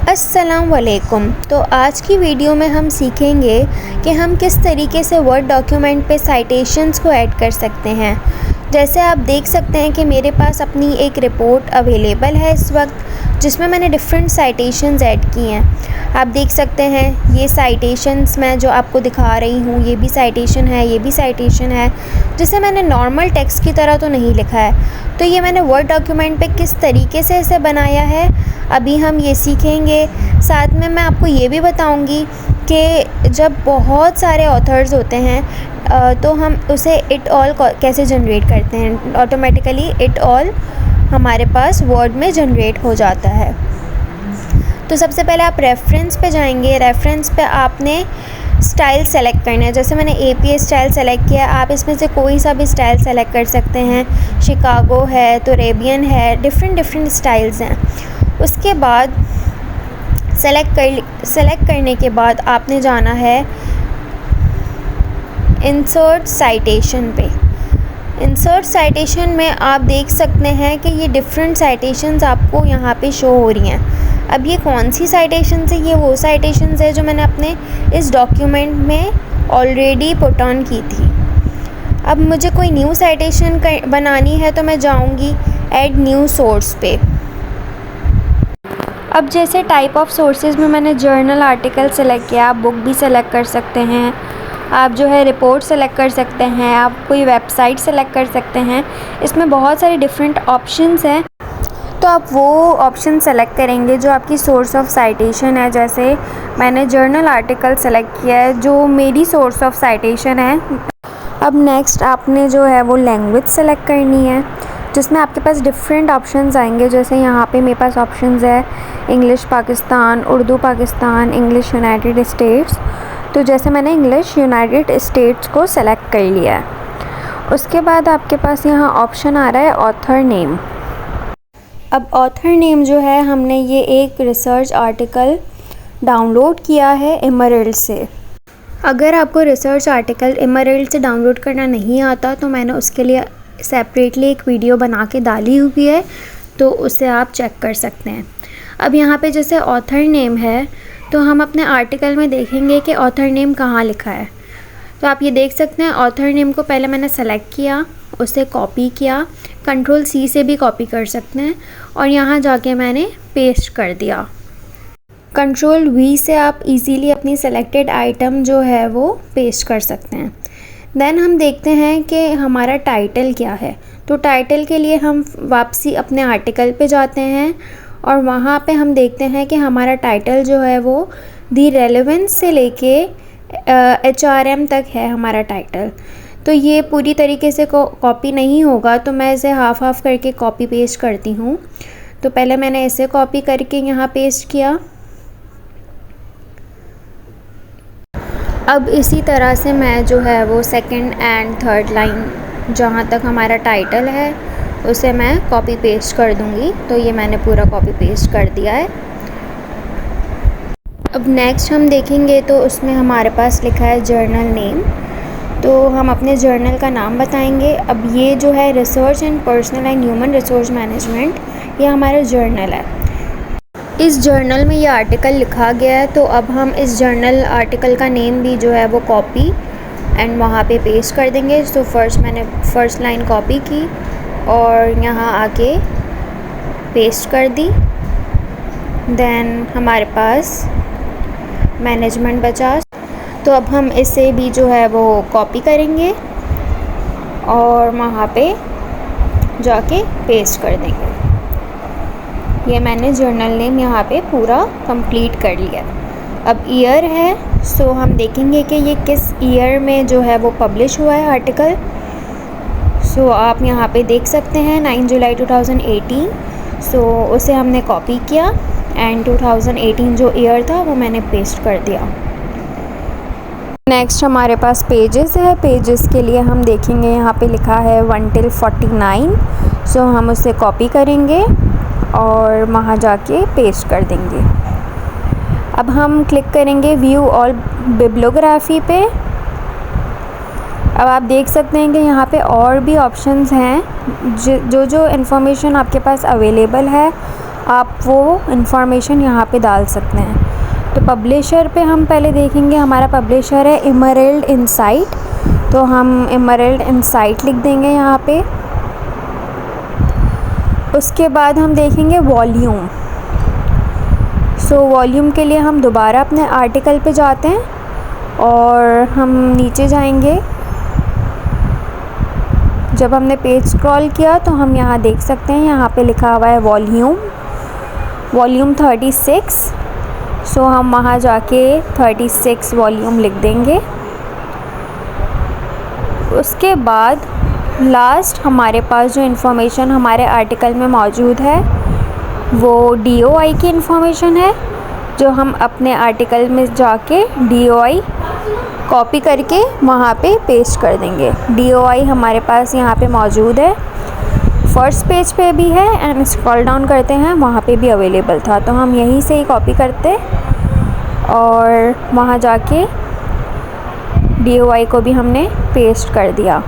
अस्सलाम वालेकुम। तो आज की वीडियो में हम सीखेंगे कि हम किस तरीके से वर्ड डॉक्यूमेंट पे साइटेशंस को ऐड कर सकते हैं। जैसे आप देख सकते हैं कि मेरे पास अपनी एक रिपोर्ट अवेलेबल है इस वक्त, जिसमें मैंने डिफरेंट साइटेशंस ऐड की हैं। आप देख सकते हैं ये साइटेशंस मैं जो आपको दिखा रही हूँ, ये भी साइटेशन है, ये भी साइटेशन है, जिसे मैंने नॉर्मल टेक्स्ट की तरह तो नहीं लिखा है। तो ये मैंने वर्ड डॉक्यूमेंट पे किस तरीके से इसे बनाया है अभी हम ये सीखेंगे। साथ में मैं आपको ये भी बताऊंगी कि जब बहुत सारे ऑथर्स होते हैं तो हम उसे इट ऑल कैसे जनरेट करते हैं। ऑटोमेटिकली इट ऑल हमारे पास वर्ड में जनरेट हो जाता है। तो सबसे पहले आप रेफरेंस पे जाएंगे। रेफरेंस पे आपने स्टाइल सेलेक्ट करना है। जैसे मैंने APA स्टाइल सेलेक्ट किया, आप इसमें से कोई सा भी स्टाइल सेलेक्ट कर सकते हैं। शिकागो है तो अरेबियन है, डिफरेंट स्टाइल्स हैं। उसके बाद सेलेक्ट करने के बाद आपने जाना है इंसर्ट साइटेशन पे। इंसर्ट साइटेशन में आप देख सकते हैं कि ये डिफरेंट साइटेशंस आपको यहाँ पे शो हो रही हैं। अब ये कौन सी साइटेशंस है? ये वो साइटेशंस है जो मैंने अपने इस डॉक्यूमेंट में ऑलरेडी पुट ऑन की थी। अब मुझे कोई न्यू साइटेशन बनानी है तो मैं जाऊँगी ऐड न्यू सोर्स पे। अब जैसे टाइप ऑफ सोर्सेज में मैंने जर्नल आर्टिकल सेलेक्ट किया, आप बुक भी सेलेक्ट कर सकते हैं, आप जो है रिपोर्ट सेलेक्ट कर सकते हैं, आप कोई वेबसाइट सेलेक्ट कर सकते हैं। इसमें बहुत सारे डिफरेंट ऑप्शंस हैं, तो आप वो ऑप्शन सेलेक्ट करेंगे जो आपकी सोर्स ऑफ साइटेशन है। जैसे मैंने जर्नल आर्टिकल सेलेक्ट किया है जो मेरी सोर्स ऑफ साइटेशन है। अब नेक्स्ट आपने जो है वो लैंग्वेज सेलेक्ट करनी है, जिसमें आपके पास डिफरेंट ऑप्शंस आएंगे। जैसे यहाँ पे मेरे पास ऑप्शंस है English Pakistan, Urdu Pakistan, English United states. तो जैसे मैंने इंग्लिश यूनाइटेड स्टेट्स को सेलेक्ट कर लिया है। उसके बाद आपके पास यहाँ ऑप्शन आ रहा है ऑथर नेम। अब ऑथर नेम जो है, हमने ये एक रिसर्च आर्टिकल डाउनलोड किया है एमरल्ड से। अगर आपको रिसर्च आर्टिकल एमरल्ड से डाउनलोड करना नहीं आता तो मैंने उसके लिए सेपरेटली एक वीडियो बना के डाली हुई है, तो उसे आप चेक कर सकते हैं। अब यहाँ पे जैसे ऑथर नेम है तो हम अपने आर्टिकल में देखेंगे कि ऑथर नेम कहाँ लिखा है। तो आप ये देख सकते हैं ऑथर नेम को पहले मैंने सेलेक्ट किया, उसे कॉपी किया, Ctrl+C से भी कॉपी कर सकते हैं, और यहाँ जाके मैंने पेस्ट कर दिया। Ctrl+V से आप इजीली अपनी सेलेक्टेड आइटम जो है वो पेस्ट कर सकते हैं। देन हम देखते हैं कि हमारा टाइटल क्या है। तो टाइटल के लिए हम वापसी अपने आर्टिकल पे जाते हैं और वहाँ पे हम देखते हैं कि हमारा टाइटल जो है वो दी रेलेवेंस से लेके HRM तक है हमारा टाइटल। तो ये पूरी तरीके से कॉपी नहीं होगा, तो मैं इसे हाफ करके कॉपी पेस्ट करती हूँ। तो पहले मैंने इसे कॉपी करके यहाँ पेस्ट किया। अब इसी तरह से मैं जो है वो सेकंड एंड थर्ड लाइन जहाँ तक हमारा टाइटल है उसे मैं कॉपी पेस्ट कर दूँगी। तो ये मैंने पूरा कॉपी पेस्ट कर दिया है। अब नेक्स्ट हम देखेंगे तो उसमें हमारे पास लिखा है जर्नल नेम, तो हम अपने जर्नल का नाम बताएंगे। अब ये जो है research and personal and human resource management, ये हमारा जर्नल है। इस जर्नल में ये आर्टिकल लिखा गया है, तो अब हम इस जर्नल आर्टिकल का नेम भी जो है वो कॉपी एंड वहाँ पे पेस्ट कर देंगे। तो मैंने फर्स्ट लाइन कॉपी की और यहाँ आके पेस्ट कर दी। देन हमारे पास मैनेजमेंट बचा, तो अब हम इसे भी जो है वो कॉपी करेंगे और वहाँ पे जाके पेस्ट कर देंगे। ये मैंने जर्नल नेम यहाँ पे पूरा कंप्लीट कर लिया। अब ईयर है, सो हम देखेंगे कि ये किस ईयर में जो है वो पब्लिश हुआ है आर्टिकल। सो आप यहाँ पे देख सकते हैं 9 जुलाई 2018। सो उसे हमने कॉपी किया एंड 2018 जो ईयर था वो मैंने पेस्ट कर दिया। नेक्स्ट हमारे पास पेजेस है। पेजेस के लिए हम देखेंगे यहाँ पे लिखा है 1 till 49। सो हम उसे कॉपी करेंगे और वहाँ जाके पेस्ट कर देंगे। अब हम क्लिक करेंगे व्यू ऑल बिब्लियोग्राफी पे। अब आप देख सकते हैं कि यहाँ पे और भी ऑप्शंस हैं। जो इन्फॉर्मेशन आपके पास अवेलेबल है आप वो इंफॉर्मेशन यहाँ पे डाल सकते हैं। तो पब्लिशर पे हम पहले देखेंगे, हमारा पब्लिशर है एमराल्ड इनसाइट, तो हम एमराल्ड इनसाइट लिख देंगे यहाँ पे। उसके बाद हम देखेंगे वॉल्यूम। सो वॉल्यूम के लिए हम दोबारा अपने आर्टिकल पे जाते हैं और हम नीचे जाएंगे। जब हमने पेज स्क्रॉल किया तो हम यहाँ देख सकते हैं, यहाँ पे लिखा हुआ है वॉल्यूम 36। सो हम वहाँ जाके 36 वॉल्यूम लिख देंगे। उसके बाद लास्ट हमारे पास जो इन्फॉर्मेशन हमारे आर्टिकल में मौजूद है वो DOI की इन्फॉर्मेशन है, जो हम अपने आर्टिकल में जाके DOI कॉपी करके वहाँ पे पेस्ट कर देंगे। DOI हमारे पास यहाँ पे मौजूद है, फर्स्ट पेज पे भी है एंड स्क्रॉल डाउन करते हैं वहाँ पे भी अवेलेबल था, तो हम यहीं से ही कॉपी करते और वहाँ जाके DOI को भी हमने पेस्ट कर दिया।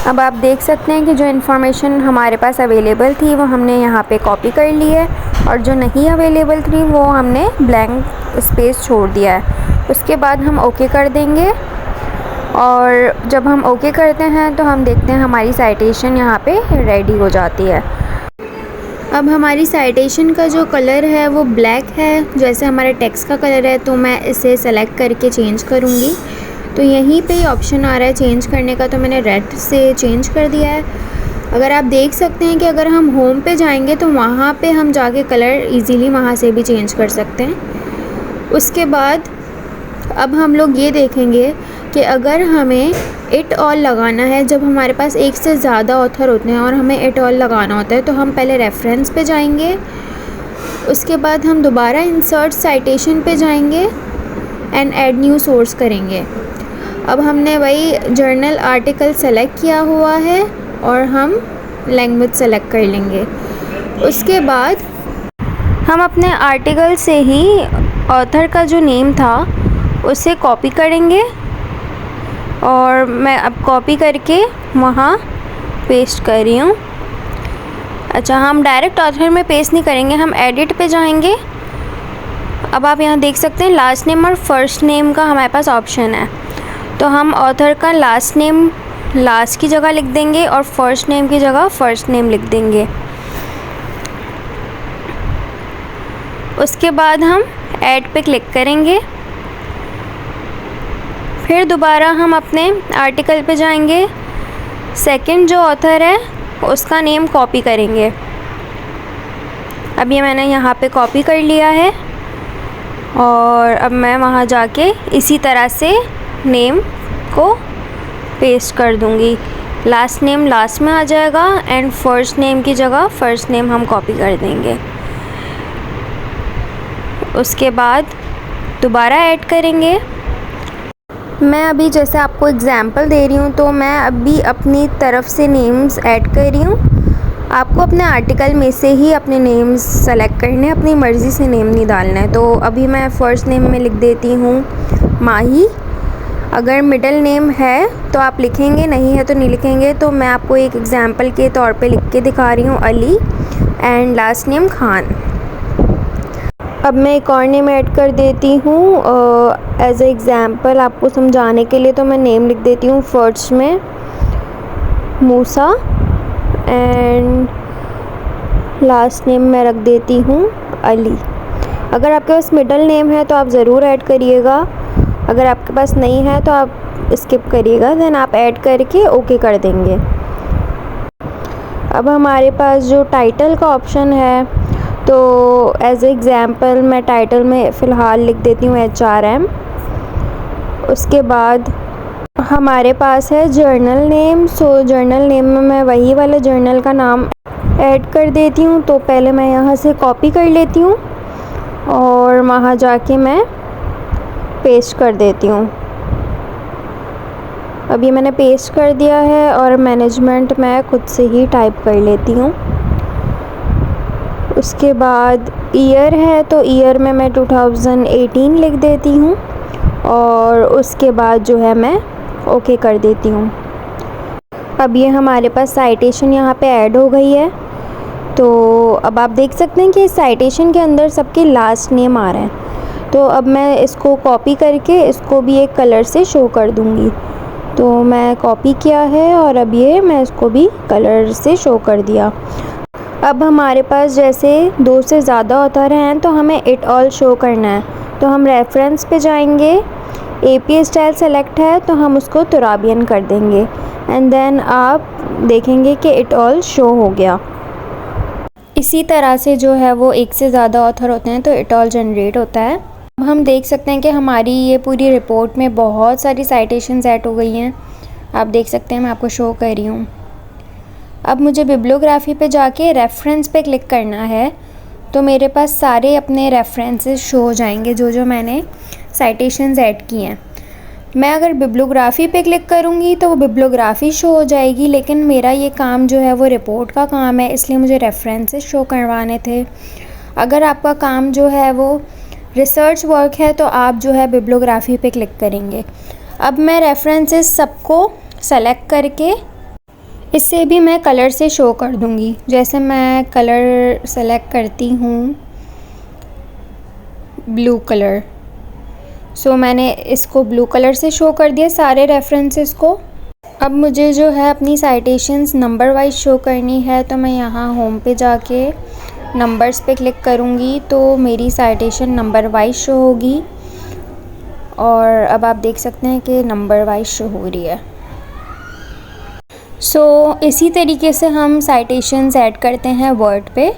अब आप देख सकते हैं कि जो इन्फॉर्मेशन हमारे पास अवेलेबल थी वो हमने यहाँ पे कॉपी कर ली है और जो नहीं अवेलेबल थी वो हमने ब्लैंक स्पेस छोड़ दिया है। उसके बाद हम ओके कर देंगे और जब हम ओके करते हैं तो हम देखते हैं हमारी साइटेशन यहाँ पे रेडी हो जाती है। अब हमारी साइटेशन का जो कलर है वो ब्लैक है, जैसे हमारे टेक्स्ट का कलर है, तो मैं इसे सेलेक्ट करके चेंज करूँगी। तो यहीं पे ही ऑप्शन आ रहा है चेंज करने का, तो मैंने रेड से चेंज कर दिया है। अगर आप देख सकते हैं कि अगर हम होम पे जाएंगे तो वहाँ पे हम जाके कलर इजीली वहाँ से भी चेंज कर सकते हैं। उसके बाद अब हम लोग ये देखेंगे कि अगर हमें इट ऑल लगाना है, जब हमारे पास एक से ज़्यादा ऑथर होते हैं और हमें इट ऑल लगाना होता है, तो हम पहले रेफरेंस पे जाएंगे। उसके बाद हम दोबारा इंसर्ट साइटेशन पे जाएंगे एंड ऐड न्यू सोर्स करेंगे। अब हमने वही जर्नल आर्टिकल सेलेक्ट किया हुआ है और हम लैंग्वेज सेलेक्ट कर लेंगे। उसके बाद हम अपने आर्टिकल से ही ऑथर का जो नेम था उसे कॉपी करेंगे और मैं अब कॉपी करके वहाँ पेस्ट कर रही हूँ। अच्छा, हम डायरेक्ट ऑथर में पेस्ट नहीं करेंगे, हम एडिट पे जाएंगे। अब आप यहाँ देख सकते हैं लास्ट नेम और फर्स्ट नेम का हमारे पास ऑप्शन है, तो हम ऑथर का लास्ट नेम लास्ट की जगह लिख देंगे और फर्स्ट नेम की जगह फर्स्ट नेम लिख देंगे। उसके बाद हम ऐड पे क्लिक करेंगे। फिर दोबारा हम अपने आर्टिकल पे जाएंगे, सेकंड जो ऑथर है उसका नेम कॉपी करेंगे। अब ये मैंने यहाँ पे कॉपी कर लिया है और अब मैं वहाँ जाके इसी तरह से नेम को पेस्ट कर दूँगी। लास्ट नेम लास्ट में आ जाएगा एंड फर्स्ट नेम की जगह फर्स्ट नेम हम कॉपी कर देंगे। उसके बाद दोबारा ऐड करेंगे। मैं अभी जैसे आपको एग्ज़ाम्पल दे रही हूँ, तो मैं अभी अपनी तरफ से नेम्स ऐड कर रही हूँ। आपको अपने आर्टिकल में से ही अपने नेम्स सेलेक्ट करने, अपनी मर्ज़ी से नेम नहीं डालना है। तो अभी मैं फ़र्स्ट नेम में लिख देती हूँ माही। अगर मिडिल नेम है तो आप लिखेंगे, नहीं है तो नहीं लिखेंगे। तो मैं आपको एक एग्ज़ाम्पल के तौर पे लिख के दिखा रही हूँ Ali and last name Khan. अब मैं एक और नेम ऐड कर देती हूँ एज ए एग्ज़ाम्पल आपको समझाने के लिए। तो मैं नेम लिख देती हूँ फर्स्ट में मूसा एंड लास्ट नेम मैं रख देती हूँ अली। अगर आपके पास मिडिल नेम है तो आप ज़रूर ऐड करिएगा, अगर आपके पास नहीं है तो आप स्किप करिएगा, देन आप ऐड करके ओके कर देंगे। अब हमारे पास जो टाइटल का ऑप्शन है, तो एज ए एग्ज़ाम्पल मैं टाइटल में फ़िलहाल लिख देती हूँ HRM। उसके बाद हमारे पास है जर्नल नेम। सो जर्नल नेम में मैं वही वाले जर्नल का नाम ऐड कर देती हूँ। तो पहले मैं यहाँ से कॉपी कर लेती हूँ और वहाँ जाके मैं पेस्ट कर देती हूँ। अभी मैंने पेस्ट कर दिया है और मैनेजमेंट मैं खुद से ही टाइप कर लेती हूँ। उसके बाद ईयर है, तो ईयर में मैं 2018 लिख देती हूँ और उसके बाद जो है मैं ओके कर देती हूँ। अब ये हमारे पास साइटेशन यहाँ पे ऐड हो गई है। तो अब आप देख सकते हैं कि साइटेशन के अंदर सबके लास्ट नेम आ रहे हैं। तो अब मैं इसको कॉपी करके इसको भी एक कलर से शो कर दूँगी। तो मैं कॉपी किया है और अब ये मैं इसको भी कलर से शो कर दिया। अब हमारे पास जैसे 2 से ज़्यादा ऑथर हैं तो हमें इट ऑल शो करना है। तो हम रेफरेंस पे जाएंगे, APA स्टाइल सेलेक्ट है तो हम उसको तुराबियन कर देंगे एंड देन आप देखेंगे कि इट ऑल शो हो गया। इसी तरह से जो है वो 1 से ज़्यादा ऑथर होते हैं तो इट ऑल जनरेट होता है। अब हम देख सकते हैं कि हमारी ये पूरी रिपोर्ट में बहुत सारी साइटेशंस ऐड हो गई हैं। आप देख सकते हैं, मैं आपको शो कर रही हूँ। अब मुझे बिब्लियोग्राफी पे जाके रेफरेंस पे क्लिक करना है तो मेरे पास सारे अपने रेफरेंसेस शो हो जाएंगे जो मैंने साइटेशंस ऐड की हैं। मैं अगर बिब्लियोग्राफी पे क्लिक करूँगी तो वो बिब्लियोग्राफी शो हो जाएगी, लेकिन मेरा ये काम जो है वो रिपोर्ट का काम है, इसलिए मुझे रेफरेंसेस शो करवाने थे। अगर आपका काम जो है वो रिसर्च वर्क है तो आप जो है बिब्लियोग्राफी पे क्लिक करेंगे। अब मैं रेफरेंसेस सबको सेलेक्ट करके इससे भी मैं कलर से शो कर दूँगी। जैसे मैं कलर सेलेक्ट करती हूँ ब्लू कलर, सो मैंने इसको ब्लू कलर से शो कर दिया सारे रेफरेंसेस को। अब मुझे जो है अपनी साइटेशंस नंबर वाइज शो करनी है तो मैं यहाँ होम पे जाके नंबर्स पे क्लिक करूँगी तो मेरी साइटेशन नंबर वाइज शो होगी और अब आप देख सकते हैं कि नंबर वाइज शो हो रही है। सो इसी तरीके से हम साइटेशंस ऐड करते हैं वर्ड पे।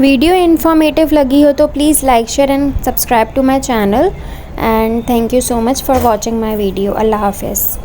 वीडियो इन्फॉर्मेटिव लगी हो तो please like, share and subscribe to my channel and thank you so much for watching my video. अल्लाह हाफिज़।